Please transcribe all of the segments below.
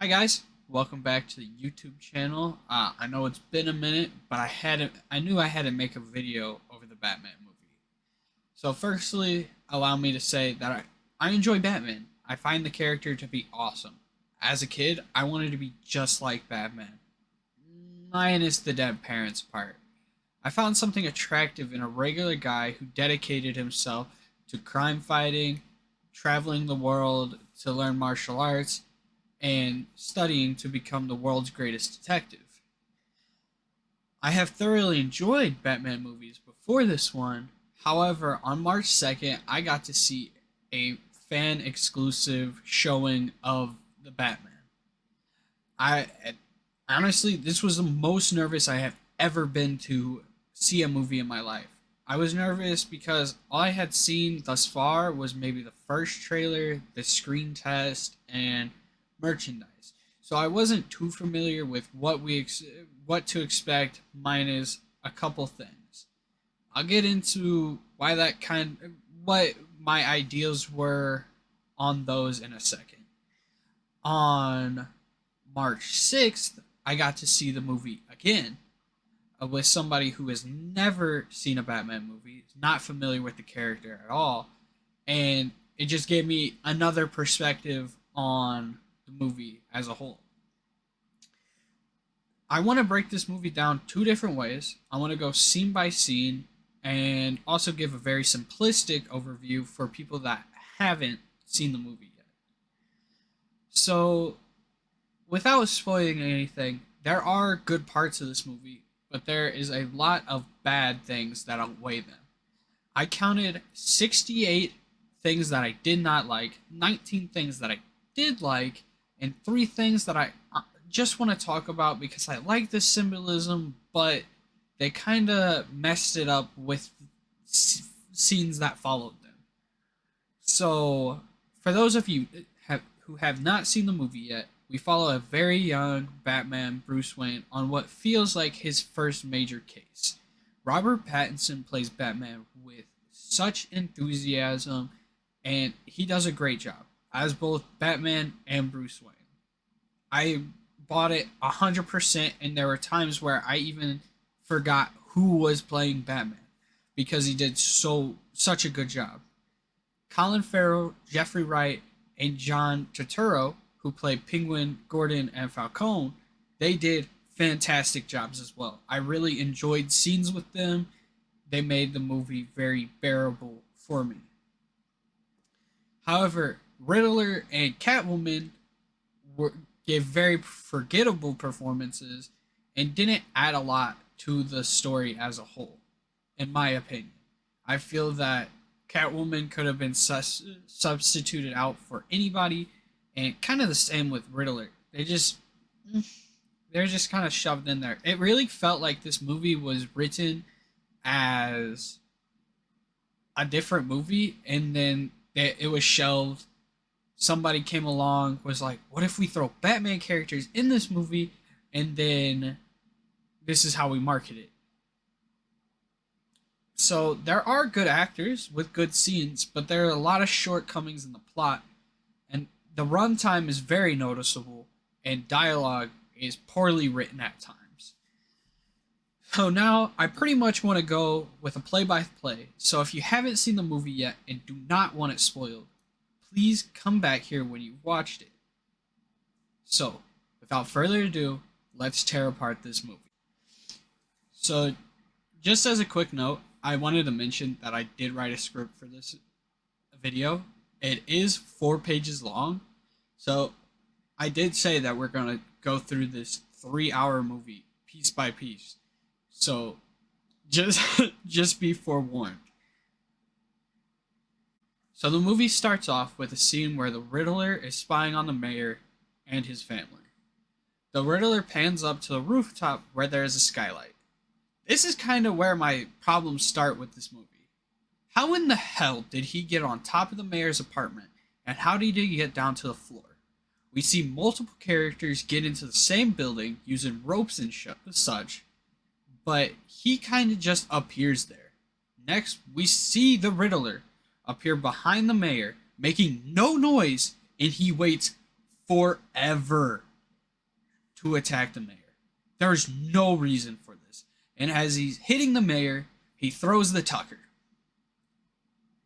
Hi guys, welcome back to the YouTube channel. I know it's been a minute, but I knew I had to make a video over the Batman movie. So firstly, allow me to say that I enjoy Batman. I find the character to be awesome. As a kid, I wanted to be just like Batman, minus the dead parents part. I found something attractive in a regular guy who dedicated himself to crime fighting, traveling the world to learn martial arts, and studying to become the world's greatest detective. I have thoroughly enjoyed Batman movies before this one. However, on March 2nd, I got to see a fan exclusive showing of the Batman. I honestly, this was the most nervous I have ever been to see a movie in my life. I was nervous because all I had seen thus far was maybe the first trailer, the screen test, and merchandise. So I wasn't too familiar with what to expect, minus a couple things. I'll get into what my ideas were on those in a second. On March 6th, I got to see the movie again with somebody who has never seen a Batman movie, not familiar with the character at all, and it just gave me another perspective on the movie as a whole. I want to break this movie down two different ways. I want to go scene by scene and also give a very simplistic overview for people that haven't seen the movie yet. So, without spoiling anything, there are good parts of this movie, but there is a lot of bad things that outweigh them. I counted 68 things that I did not like, 19 things that I did like, and 3 things that I just want to talk about because I like the symbolism, but they kind of messed it up with scenes that followed them. So, for those of you who have not seen the movie yet, we follow a very young Batman, Bruce Wayne, on what feels like his first major case. Robert Pattinson plays Batman with such enthusiasm, and he does a great job as both Batman and Bruce Wayne. I bought it 100%, and there were times where I even forgot who was playing Batman because he did such a good job. Colin Farrell, Jeffrey Wright, and John Turturro, who played Penguin, Gordon, and Falcone, they did fantastic jobs as well. I really enjoyed scenes with them. They made the movie very bearable for me. However, Riddler and Catwoman gave very forgettable performances and didn't add a lot to the story as a whole, in my opinion. I feel that Catwoman could have been substituted out for anybody, and kind of the same with Riddler. They're just kind of shoved in there. It really felt like this movie was written as a different movie, and then it was shelved. Somebody came along, was like, "What if we throw Batman characters in this movie, and then this is how we market it?" So there are good actors with good scenes, but there are a lot of shortcomings in the plot, and the runtime is very noticeable, and dialogue is poorly written at times. So now I pretty much want to go with a play-by-play. So if you haven't seen the movie yet and do not want it spoiled, please come back here when you've watched it. So, without further ado, let's tear apart this movie. So, just as a quick note, I wanted to mention that I did write a script for this video. It is 4 pages long, so I did say that we're going to go through this 3-hour movie piece by piece. So, just just be forewarned. So the movie starts off with a scene where the Riddler is spying on the mayor and his family. The Riddler pans up to the rooftop where there is a skylight. This is kind of where my problems start with this movie. How in the hell did he get on top of the mayor's apartment, and how did he get down to the floor? We see multiple characters get into the same building using ropes and such, but he kind of just appears there. Next, we see the Riddler appear behind the mayor, making no noise, and he waits forever to attack the mayor. There is no reason for this. And as he's hitting the mayor, he throws the Tucker.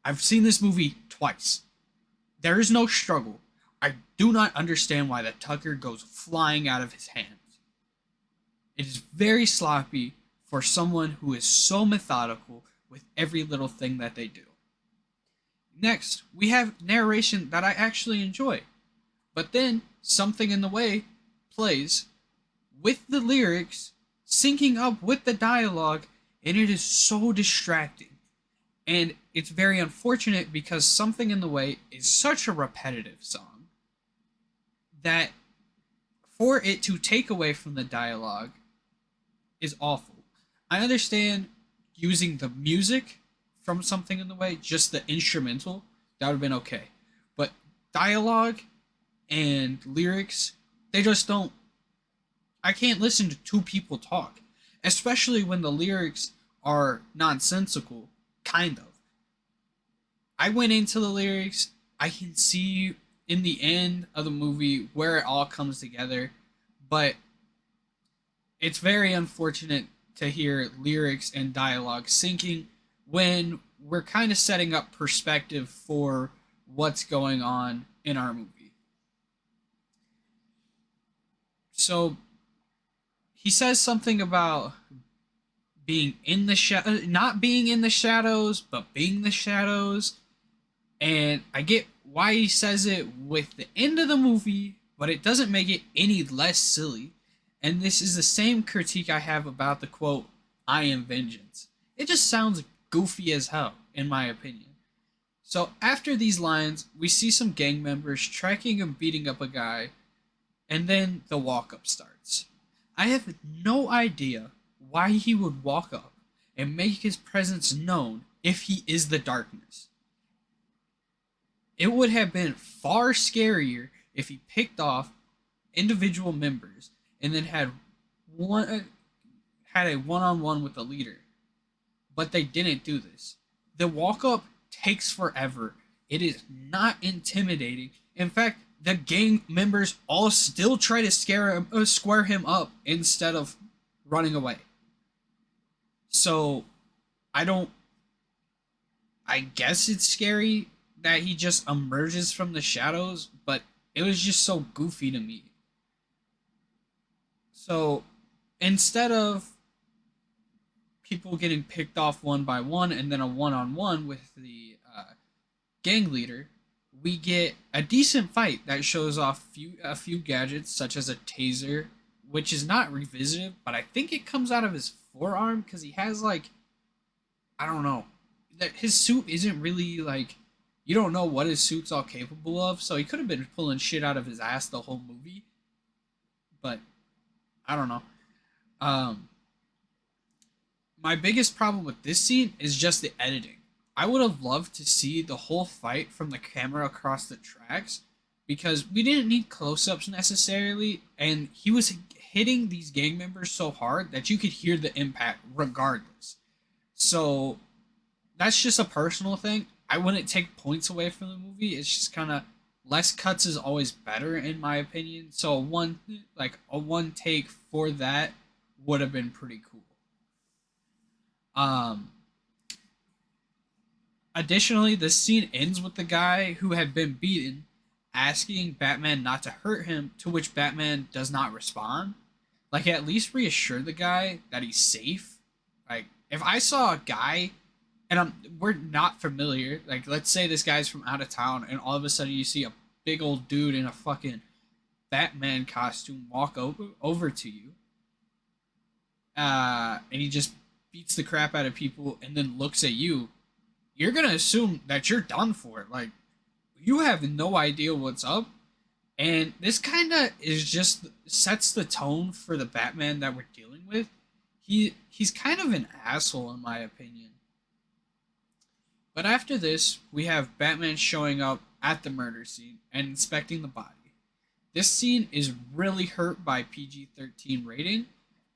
I've seen this movie twice. There is no struggle. I do not understand why the Tucker goes flying out of his hands. It is very sloppy for someone who is so methodical with every little thing that they do. Next, we have narration that I actually enjoy. But then, something in the way plays with the lyrics syncing up with the dialogue, and it is so distracting. And it's very unfortunate because Something in the Way is such a repetitive song that for it to take away from the dialogue is awful. I understand using the music from Something in the Way, just the instrumental, that would have been okay. But dialogue and lyrics, they just don't. I can't listen to two people talk, especially when the lyrics are nonsensical, kind of. I went into the lyrics, I can see in the end of the movie where it all comes together, but it's very unfortunate to hear lyrics and dialogue syncing when we're kind of setting up perspective for what's going on in our movie. So he says something about being in the not being in the shadows, but being the shadows. And I get why he says it with the end of the movie, but it doesn't make it any less silly. And this is the same critique I have about the quote, "I am vengeance." It just sounds goofy as hell, in my opinion. So after these lines, we see some gang members tracking and beating up a guy, and then the walk up starts. I have no idea why he would walk up and make his presence known if he is the darkness. It would have been far scarier if he picked off individual members and then had a one-on-one with the leader. But they didn't do this. The walk up takes forever. It is not intimidating. In fact, the gang members all still try to square him up instead of running away. So, I guess it's scary that he just emerges from the shadows, but it was just so goofy to me. So, instead of people getting picked off one by one and then a one-on-one with the gang leader, we get a decent fight that shows off a few gadgets, such as a taser, which is not revisited, but I think it comes out of his forearm because he has I don't know, that his suit isn't really you don't know what his suit's all capable of, so he could have been pulling shit out of his ass the whole movie, but I don't know. My biggest problem with this scene is just the editing. I would have loved to see the whole fight from the camera across the tracks because we didn't need close-ups necessarily, and he was hitting these gang members so hard that you could hear the impact regardless. So that's just a personal thing. I wouldn't take points away from the movie. It's just kind of less cuts is always better in my opinion. So a one take for that would have been pretty cool. Additionally, this scene ends with the guy who had been beaten asking Batman not to hurt him, to which Batman does not respond. At least reassure the guy that he's safe. If I saw a guy and we're not familiar, let's say this guy's from out of town and all of a sudden you see a big old dude in a fucking Batman costume walk over to you, and he just beats the crap out of people and then looks at you, you're gonna assume that you're done for. You have no idea what's up, and this kind of is just sets the tone for the Batman that we're dealing with. He's kind of an asshole in my opinion. But after this, we have Batman showing up at the murder scene and inspecting the body. This scene is really hurt by PG-13 rating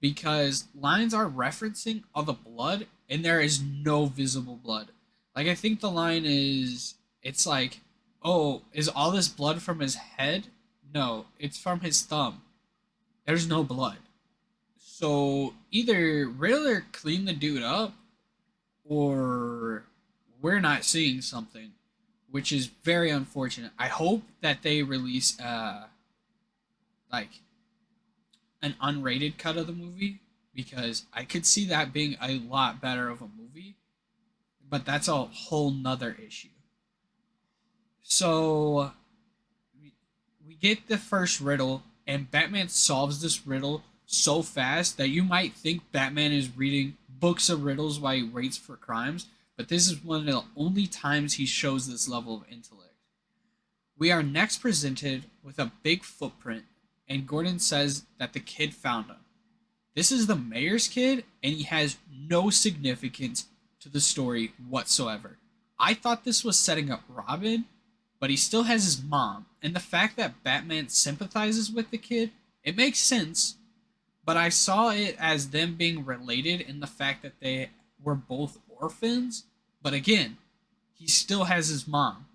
because lines are referencing all the blood and there is no visible blood. I think the line is, it's oh, is all this blood from his head? No, it's from his thumb. There's no blood. So either Riddler cleaned the dude up, or we're not seeing something, which is very unfortunate. I hope that they release like an unrated cut of the movie, because I could see that being a lot better of a movie, but that's a whole nother issue. So we get the first riddle, and Batman solves this riddle so fast that you might think Batman is reading books of riddles while he waits for crimes, but this is one of the only times he shows this level of intellect. We are next presented with a big footprint, and Gordon says that the kid found him. This is the mayor's kid, and he has no significance to the story whatsoever. I thought this was setting up Robin, but he still has his mom, and the fact that Batman sympathizes with the kid, it makes sense, but I saw it as them being related in the fact that they were both orphans, but again, he still has his mom.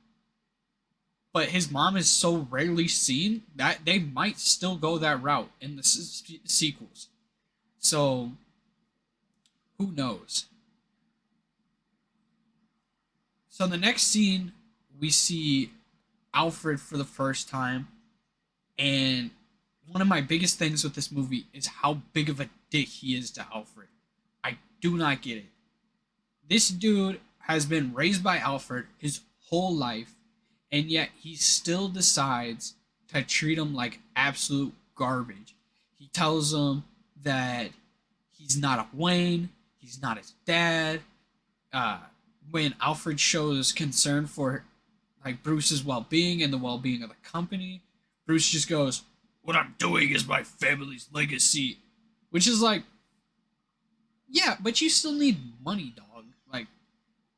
But his mom is so rarely seen that they might still go that route in the sequels. So, who knows? So, the next scene, we see Alfred for the first time. And one of my biggest things with this movie is how big of a dick he is to Alfred. I do not get it. This dude has been raised by Alfred his whole life, and yet he still decides to treat him like absolute garbage. He tells him that he's not a Wayne, he's not his dad. Uh, when Alfred shows concern for like Bruce's well-being and the well-being of the company, Bruce just goes, "What I'm doing is my family's legacy," which is like, yeah, but you still need money, dog. Like,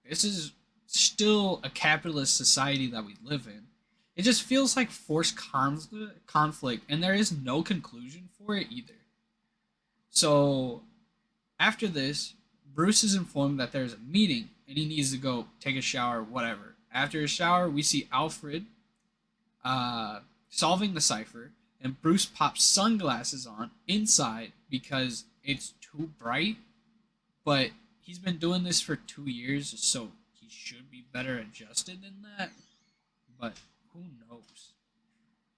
this is still a capitalist society that we live in. It just feels like forced conflict, and there is no conclusion for it either. So, after this, Bruce is informed that there's a meeting and he needs to go take a shower, whatever. After a shower, we see Alfred solving the cipher, and Bruce pops sunglasses on inside because it's too bright, but he's been doing this for 2 years, so he should be better adjusted than that. But who knows?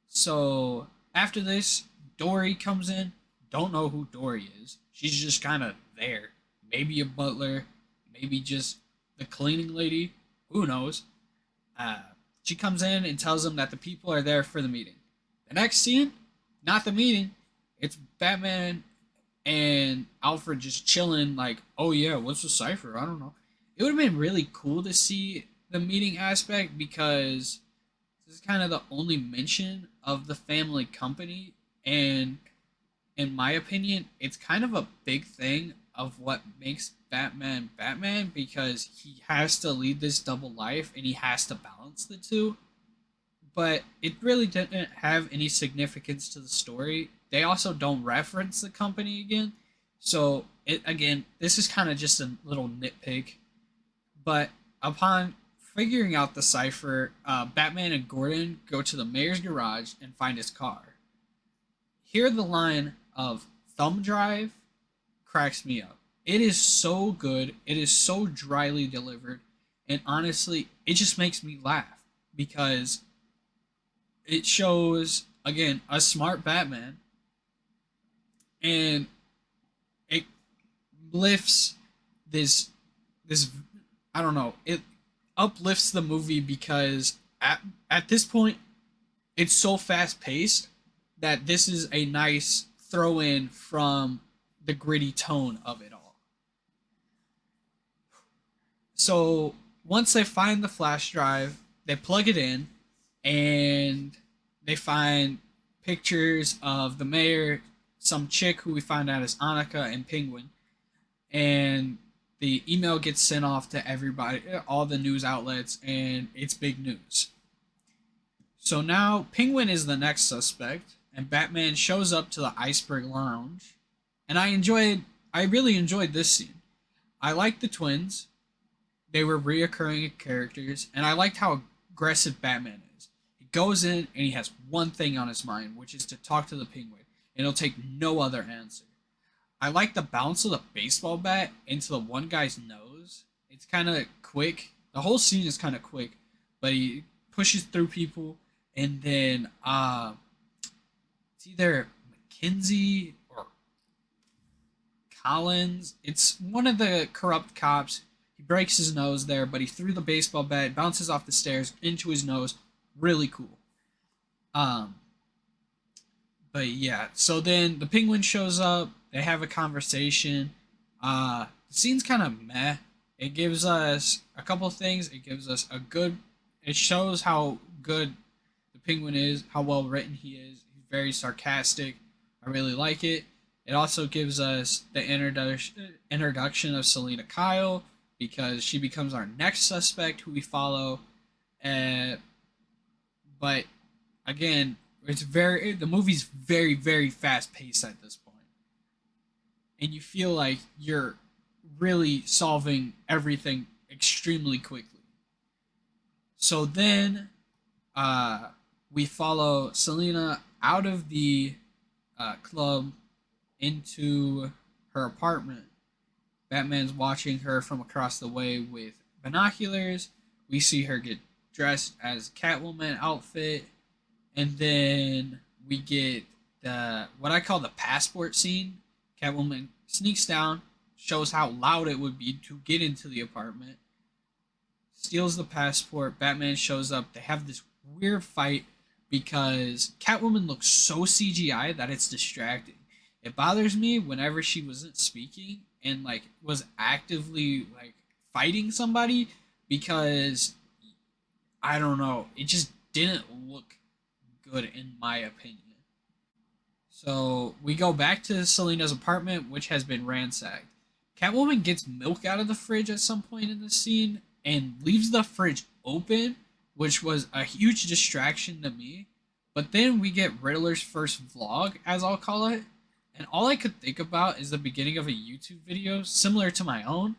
So after this, Dory comes in. Don't know who Dory is. She's just kind of there. Maybe a butler, maybe just the cleaning lady. Who knows? Uh, she comes in and tells them that the people are there for the meeting. The next scene, not the meeting. It's Batman and Alfred just chilling, like, oh yeah, what's the cipher? I don't know. It would have been really cool to see the meeting aspect, because this is kind of the only mention of the family company, and in my opinion, it's kind of a big thing of what makes Batman Batman, because he has to lead this double life and he has to balance the two. But it really didn't have any significance to the story. They also don't reference the company again. So it again, this is kind of just a little nitpick. But upon figuring out the cipher, Batman and Gordon go to the mayor's garage and find his car. Here, the line of "thumb drive" cracks me up. It is so good. It is so dryly delivered, and honestly, it just makes me laugh because it shows again a smart Batman, and it lifts this I don't know, it uplifts the movie because at this point it's so fast paced that this is a nice throw in from the gritty tone of it all. So once they find the flash drive, they plug it in, and they find pictures of the mayor, some chick who we find out is Annika, and Penguin. And the email gets sent off to everybody, all the news outlets, and it's big news. So now Penguin is the next suspect, and Batman shows up to the Iceberg Lounge. And I really enjoyed this scene. I liked the twins. They were reoccurring characters, and I liked how aggressive Batman is. He goes in and he has one thing on his mind, which is to talk to the Penguin. and he'll take no other answer. I like the bounce of the baseball bat into the one guy's nose. It's kind of quick. The whole scene is kind of quick, but he pushes through people, and then it's either McKenzie or Collins. It's one of the corrupt cops. He breaks his nose there, but he threw the baseball bat, bounces off the stairs into his nose. Really cool. Um, but yeah, so then the penguin shows up. They have a conversation. The scene's kind of meh. It gives us a couple things. It gives us a good. It shows how good the penguin is, how well written he is. He's very sarcastic. I really like it. It also gives us the introduction of Selena Kyle because she becomes our next suspect who we follow. Uh, but again, the movie's very fast paced at this point, and you feel like you're really solving everything extremely quickly. So then, uh, we follow Selena out of the club into her apartment. Batman's watching her from across the way with binoculars. We see her get dressed as Catwoman outfit, and then we get the what I call the passport scene. Catwoman sneaks down, shows how loud it would be to get into the apartment, steals the passport. Batman shows up. They have this weird fight because Catwoman looks so CGI that it's distracting. It bothers me whenever she wasn't speaking and like was actively like fighting somebody because I don't know, it just didn't look good in my opinion. So we go back to Selena's apartment, which has been ransacked. Catwoman gets milk out of the fridge at some point in the scene and leaves the fridge open, which was a huge distraction to me. But then we get Riddler's first vlog, as I'll call it, and all I could think about is the beginning of a YouTube video similar to my own.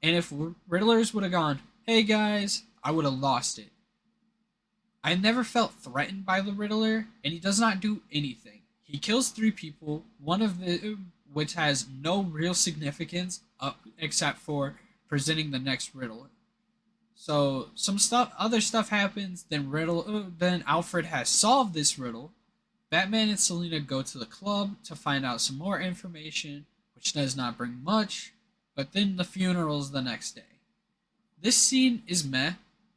And if Riddler's would have gone, "Hey guys," I would have lost it. I never felt threatened by the Riddler, and he does not do anything. He kills three people, one of the which has no real significance except for presenting the next Riddler. So other stuff happens. Then Alfred has solved this riddle. Batman and Selina go to the club to find out some more information, which does not bring much. But then the funeral is the next day. This scene is meh.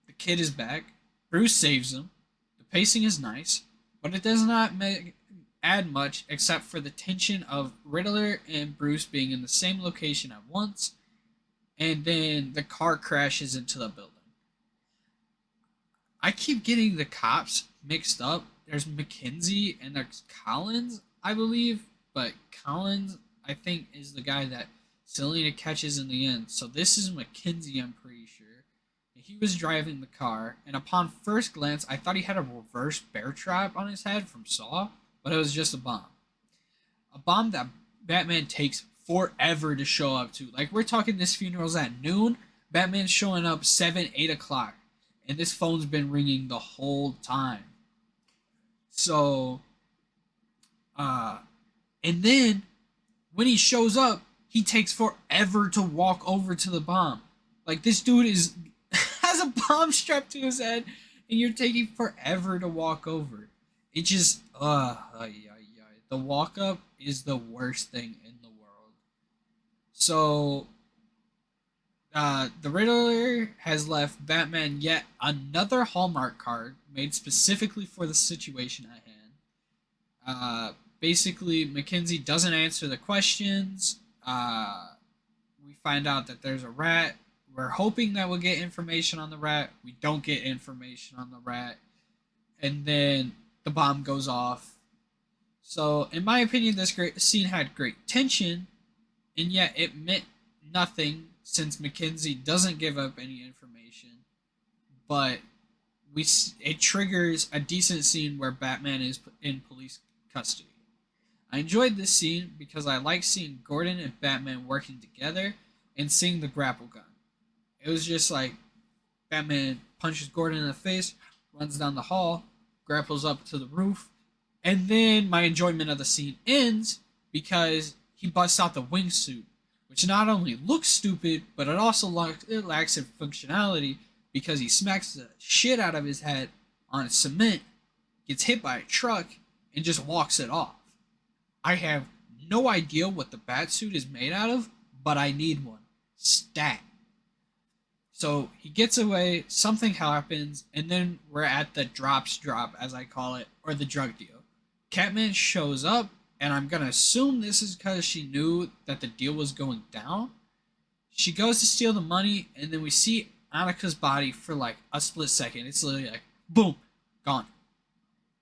The kid is back. Bruce saves him. The pacing is nice, but it does not add much except for the tension of Riddler and Bruce being in the same location at once, and then the car crashes into the building. I keep getting the cops mixed up. There's McKenzie and there's Collins, I believe, but Collins, I think, is the guy that Selena catches in the end. So this is McKenzie, I'm pretty sure. He was driving the car, and upon first glance, I thought he had a reverse bear trap on his head from Saw, but it was just a bomb. A bomb that Batman takes forever to show up to. Like, we're talking this funeral's at noon, Batman's showing up 7, 8 o'clock, and this phone's been ringing the whole time. So, and then when he shows up, he takes forever to walk over to the bomb. Like, this dude has a bomb strapped to his head, and you're taking forever to walk over. It just, the walk up is the worst thing in the world. So, the Riddler has left Batman yet another Hallmark card made specifically for the situation at hand. Basically, Mackenzie doesn't answer the questions. We find out that there's a rat. We're hoping that we'll get information on the rat. We don't get information on the rat. And then the bomb goes off. So, in my opinion, this scene had great tension, and yet it meant nothing since Mackenzie doesn't give up any information. But it triggers a decent scene where Batman is in police custody. I enjoyed this scene because I like seeing Gordon and Batman working together and seeing the grapple gun. It was just like Batman punches Gordon in the face, runs down the hall, grapples up to the roof, And then my enjoyment of the scene ends because he busts out the wingsuit, which not only looks stupid, but it lacks in functionality because he smacks the shit out of his head on cement, gets hit by a truck, and just walks it off. I have no idea what the bat suit is made out of, but I need one. Stat. So he gets away, something happens, and then we're at the drops drop, as I call it, or the drug deal. Catman shows up, and I'm gonna assume this is because she knew that the deal was going down. She goes to steal the money, and then we see Annika's body for like a split second. It's literally like, boom, gone.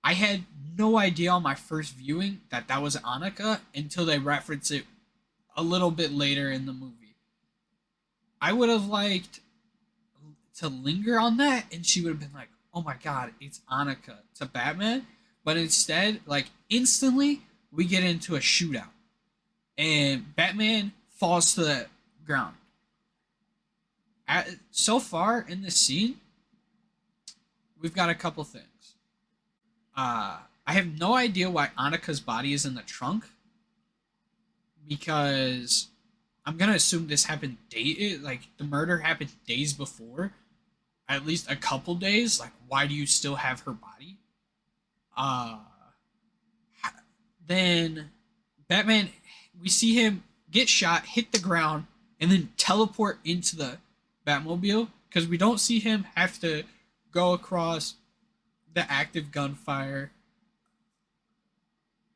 I had no idea on my first viewing that that was Annika until they reference it a little bit later in the movie. I would have liked to linger on that, and she would have been like, "Oh my god, it's Annika to Batman," but instead, like instantly, we get into a shootout, and Batman falls to the ground. So far in this scene, we've got a couple things. I have no idea why Annika's body is in the trunk because I'm gonna assume this happened like the murder happened days before, at least a couple days. Like, why do you still have her body? Uh, then Batman, we see him get shot, hit the ground, and then teleport into the Batmobile because we don't see him have to go across the active gunfire.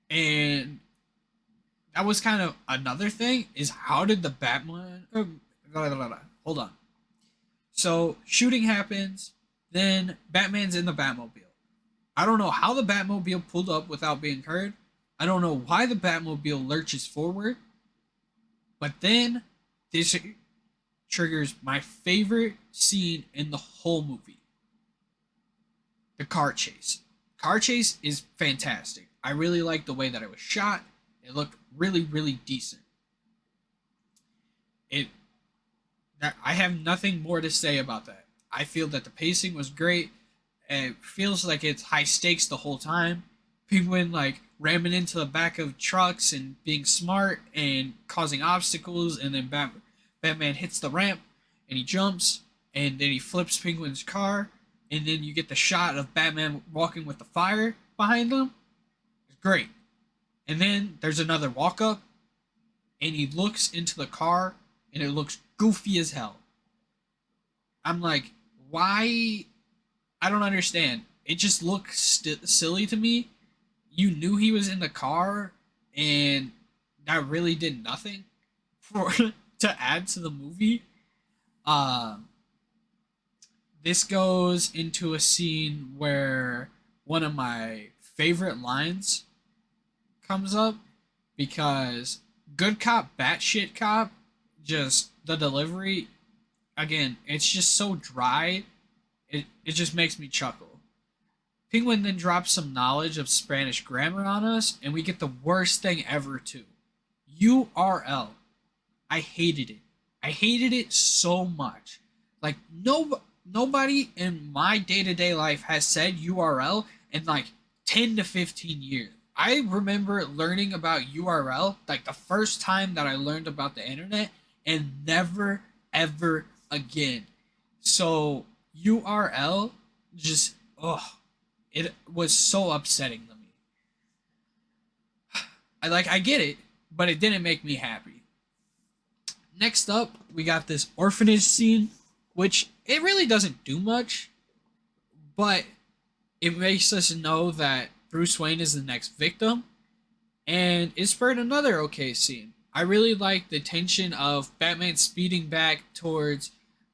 And that was kind of another thing is how did the Batman hold on. So shooting happens, then Batman's in the Batmobile. I don't know how the Batmobile pulled up without being heard. I don't know why the Batmobile lurches forward. But then this triggers my favorite scene in the whole movie. The car chase. Car chase is fantastic. I really like the way that it was shot. It looked really, really decent. It I have nothing more to say about that. I feel that the pacing was great. It feels like it's high stakes the whole time. Penguin like ramming into the back of trucks and being smart and causing obstacles, and then Batman hits the ramp and he jumps, and then he flips Penguin's car, and then you get the shot of Batman walking with the fire behind him. It's great. And then there's another walk up, and he looks into the car, and it looks goofy as hell. I'm like, why? I don't understand. It just looks silly to me. You knew he was in the car, and that really did nothing for to add to the movie. Um, this goes into a scene where one of my favorite lines comes up because good cop, batshit cop, just the delivery, again, it's just so dry. It just makes me chuckle. Penguin then drops some knowledge of Spanish grammar on us, and we get the worst thing ever, too. URL. I hated it. I hated it so much. Like, nobody in my day-to-day life has said URL in like 10 to 15 years. I remember learning about URL like the first time that I learned about the internet, and never ever again. So URL just it was so upsetting to me. I get it, but it didn't make me happy. Next up, we got this orphanage scene, which it really doesn't do much, but it makes us know that Bruce Wayne is the next victim, and it spurred another okay scene. I really like the tension of Batman speeding back towards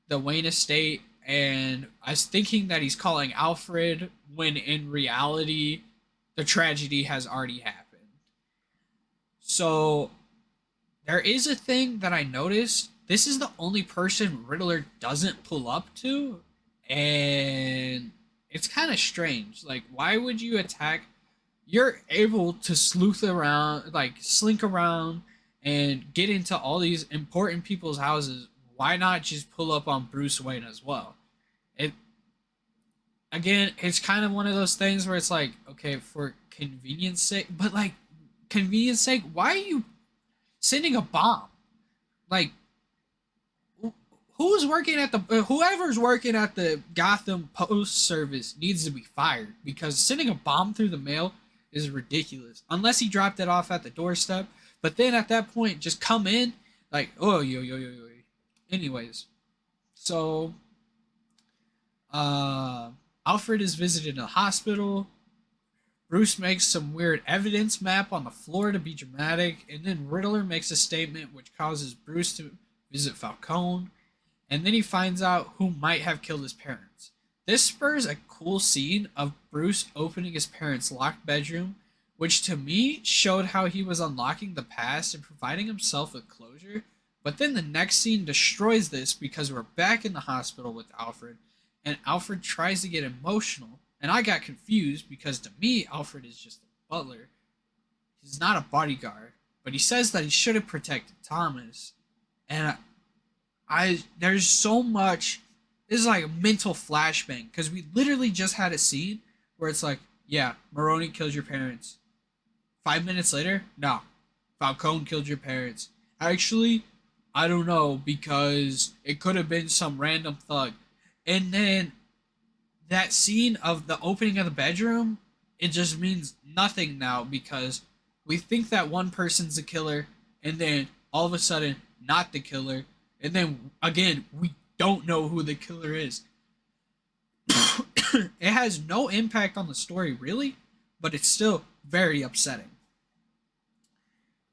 the Wayne estate, and I was thinking that he's calling Alfred when in reality the tragedy has already happened. So there is a thing that I noticed. This is the only person Riddler doesn't pull up to, and it's kind of strange. Like, why would you attack? You're able to sleuth around, like slink around, and get into all these important people's houses. Why not just pull up on Bruce Wayne as well? It again, it's kind of one of those things where it's like, okay, for convenience sake, but like convenience sake, why are you sending a bomb? Like who's working at the whoever's working at the Gotham Post Service needs to be fired because sending a bomb through the mail is ridiculous. Unless he dropped it off at the doorstep, but then at that point, just come in like oh yo yo yo yo. Anyways, so uh, Alfred is visited in a hospital. Bruce makes some weird evidence map on the floor to be dramatic, and then Riddler makes a statement which causes Bruce to visit Falcone, and then he finds out who might have killed his parents. This spurs a cool scene of Bruce opening his parents' locked bedroom, which to me showed how he was unlocking the past and providing himself with closure. But then the next scene destroys this because we're back in the hospital with Alfred, and Alfred tries to get emotional. And I got confused because to me, Alfred is just a butler. He's not a bodyguard. But he says that he should have protected Thomas. And there's so much. This is like a mental flashbang because we literally just had a scene where it's like, yeah, Maroni killed your parents. 5 minutes later, no, Falcone killed your parents. Actually, I don't know because it could have been some random thug. And then that scene of the opening of the bedroom, it just means nothing now because we think that one person's the killer and then all of a sudden not the killer. And then again, we don't know who the killer is. It has no impact on the story really, but it's still very upsetting.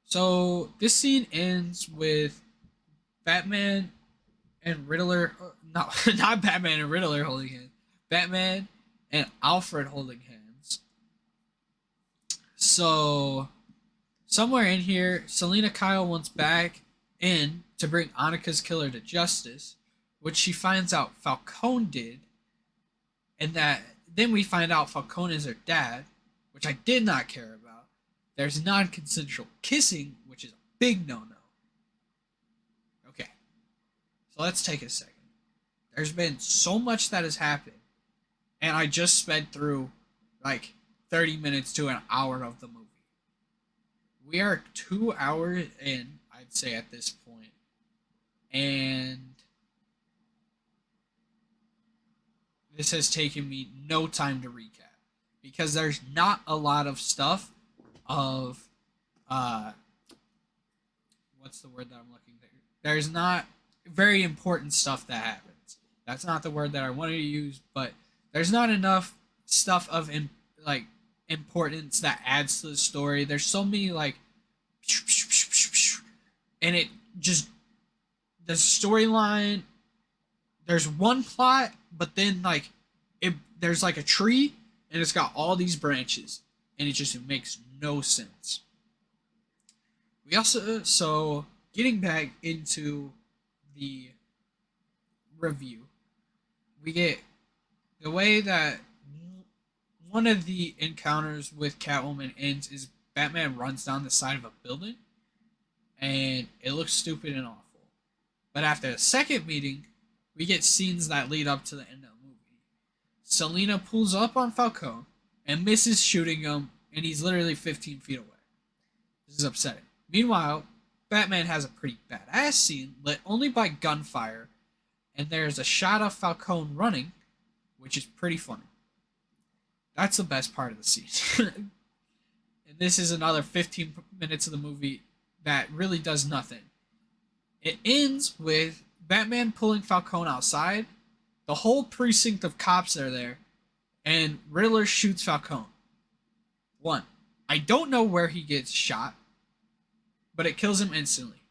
So this scene ends with Batman and Riddler, no, not Batman and Riddler holding hands, Batman and Alfred holding hands. So somewhere in here, Selina Kyle wants back in to bring Annika's killer to justice, which she finds out Falcone did, and that then we find out Falcone is her dad, which I did not care about. There's non-consensual kissing, which is a big no-no. Okay, so let's take a second. There's been so much that has happened, and I just sped through like 30 minutes to an hour of the movie. We are 2 hours in, I'd say, at this point, and this has taken me no time to recap because there's not a lot of stuff of what's the word that I'm looking for? There's not very important stuff that happens. That's not the word that I wanted to use, but there's not enough stuff of like importance that adds to the story. There's so many like and it just the storyline, there's one plot, but then like there's like a tree and it's got all these branches and it makes no sense. We also, so getting back into the review, we get the way that one of the encounters with Catwoman ends is Batman runs down the side of a building and it looks stupid and awful. But after the second meeting, we get scenes that lead up to the end of the movie. Selina pulls up on Falcone and misses shooting him, and he's literally 15 feet away. This is upsetting. Meanwhile, Batman has a pretty badass scene lit only by gunfire, and there's a shot of Falcone running, which is pretty funny. That's the best part of the scene. And this is another 15 minutes of the movie that really does nothing. It ends with Batman pulling Falcone outside. The whole precinct of cops are there, and Riddler shoots Falcone. 1. I don't know where he gets shot, but it kills him instantly.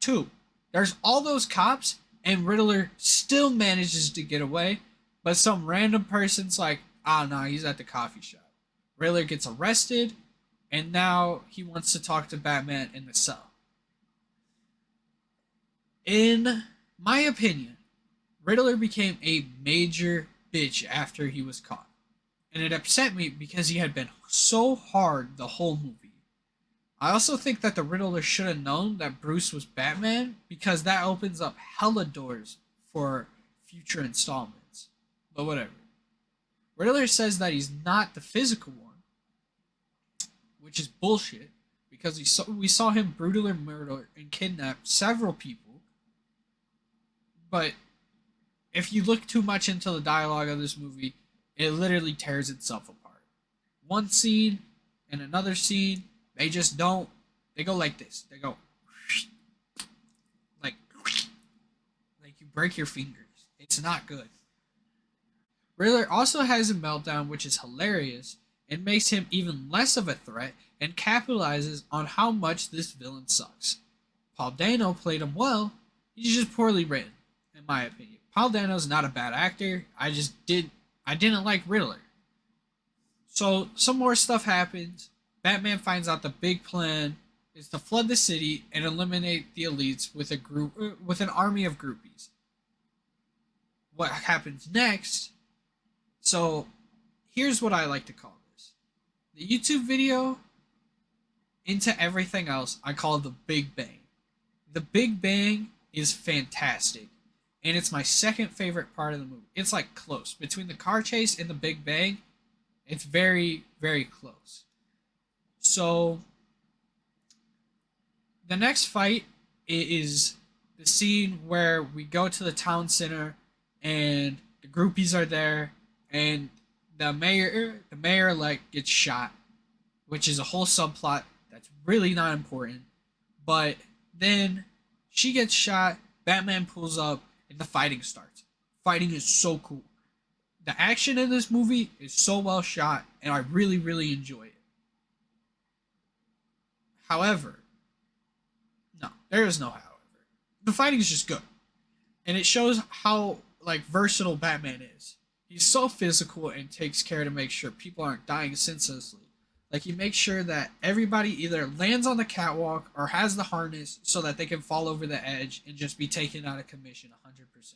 2. There's all those cops, and Riddler still manages to get away, but some random person's like, no, he's at the coffee shop. Riddler gets arrested, and now he wants to talk to Batman in the cell. In my opinion, Riddler became a major bitch after he was caught. And it upset me because he had been so hard the whole movie. I also think that the Riddler should have known that Bruce was Batman because that opens up hella doors for future installments. But whatever. Riddler says that he's not the physical one. which is bullshit because we saw him brutally murder and kidnap several people. But if you look too much into the dialogue of this movie, it literally tears itself apart. One scene and another scene, they just don't. They go like this. They go like you break your fingers. It's not good. Riddler also has a meltdown, which is hilarious and makes him even less of a threat and capitalizes on how much this villain sucks. Paul Dano played him well. He's just poorly written, in my opinion. Paul Dano's not a bad actor. I didn't like Riddler. So some more stuff happens. Batman finds out the big plan is to flood the city and eliminate the elites with with an army of groupies. What happens next? So here's what I like to call this. The YouTube video into everything else I call the Big Bang. The Big Bang is fantastic. And it's my second favorite part of the movie. It's like close. Between the car chase and the Big Bang, it's very, very close. So the next fight is the scene where we go to the town center and the groupies are there and the mayor like gets shot, which is a whole subplot that's really not important. But then she gets shot, Batman pulls up, and the fighting starts. Fighting is so cool. The action in this movie is so well shot, and I really, really enjoy it. However, no, there is no however. The fighting is just good, and it shows how like versatile Batman is. He's so physical and takes care to make sure people aren't dying senselessly. Like he makes sure that everybody either lands on the catwalk or has the harness so that they can fall over the edge and just be taken out of commission 100%.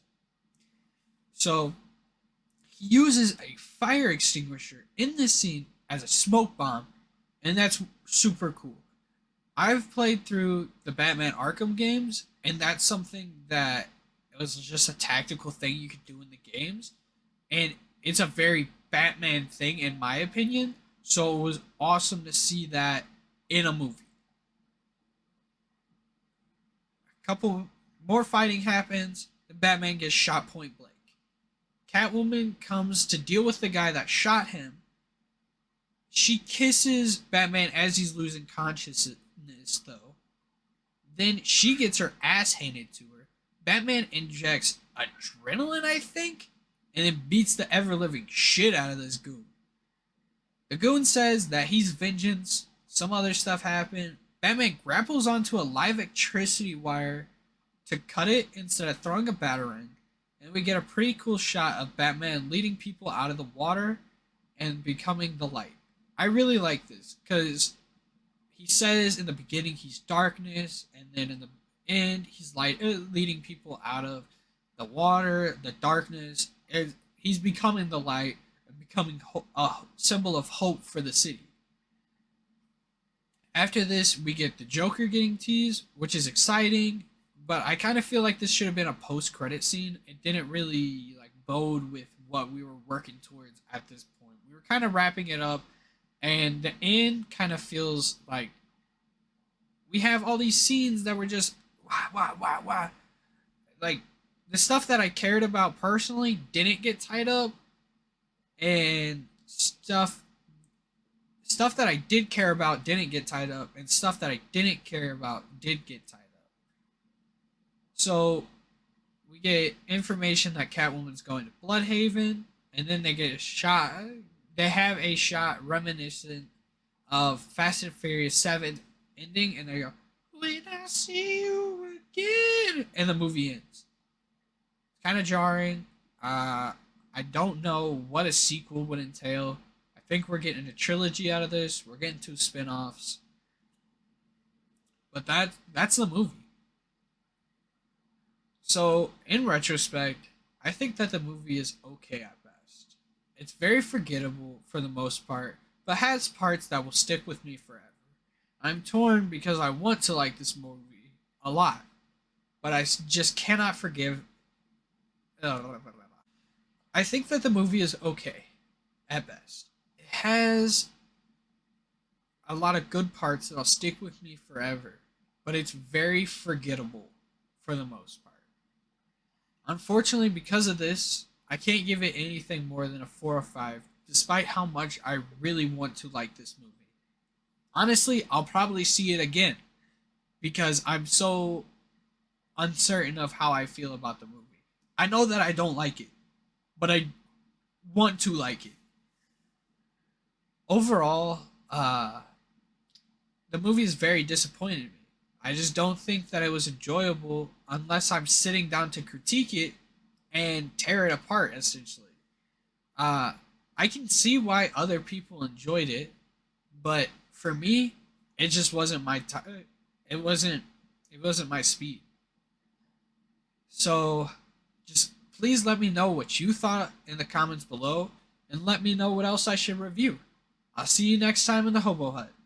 So he uses a fire extinguisher in this scene as a smoke bomb, and that's super cool. I've played through the Batman Arkham games, and that's something that it was just a tactical thing you could do in the games, and it's a very Batman thing in my opinion. So it was awesome to see that in a movie. A couple more fighting happens, and Batman gets shot point blank. Catwoman comes to deal with the guy that shot him. She kisses Batman as he's losing consciousness, though. Then she gets her ass handed to her. Batman injects adrenaline, I think, and then beats the ever living shit out of this goon. The goon says that he's vengeance. Some other stuff happened. Batman grapples onto a live electricity wire to cut it instead of throwing a batarang. And we get a pretty cool shot of Batman leading people out of the water and becoming the light. I really like this because he says in the beginning he's darkness, and then in the end he's light, leading people out of the water, the darkness. And he's becoming the light and becoming a symbol of hope for the city. After this, we get the Joker getting teased, which is exciting, but I kind of feel like this should have been a post-credit scene. It didn't really like bode with what we were working towards at this point. We were kind of wrapping it up, and the end kind of feels like we have all these scenes that were just wah. Like the stuff that I cared about personally didn't get tied up, and stuff that I did care about didn't get tied up, and stuff that I didn't care about did get tied up. So we get information that Catwoman's going to Bloodhaven, and then they get a shot. They have a shot reminiscent of Fast and Furious 7 ending, and they go, "When I see you again," and the movie ends. It's kind of jarring. I don't know what a sequel would entail. I think we're getting a trilogy out of this. We're getting 2 spin-offs. But that's the movie. So, in retrospect, I think that the movie is okay at best. It's very forgettable for the most part, but has parts that will stick with me forever. I'm torn because I want to like this movie a lot, but I just cannot forgive. I think that the movie is okay at best. It has a lot of good parts that'll stick with me forever, but it's very forgettable for the most part. Unfortunately, because of this, I can't give it anything more than a 4 or 5, despite how much I really want to like this movie. Honestly, I'll probably see it again because I'm so uncertain of how I feel about the movie. I know that I don't like it, but I want to like it. Overall, the movie is very disappointing me. I just don't think that it was enjoyable unless I'm sitting down to critique it and tear it apart, essentially. Uh, I can see why other people enjoyed it, but for me, it just wasn't my time. It wasn't. It wasn't my speed. So, just please let me know what you thought in the comments below, and let me know what else I should review. I'll see you next time in the Hobo Hut.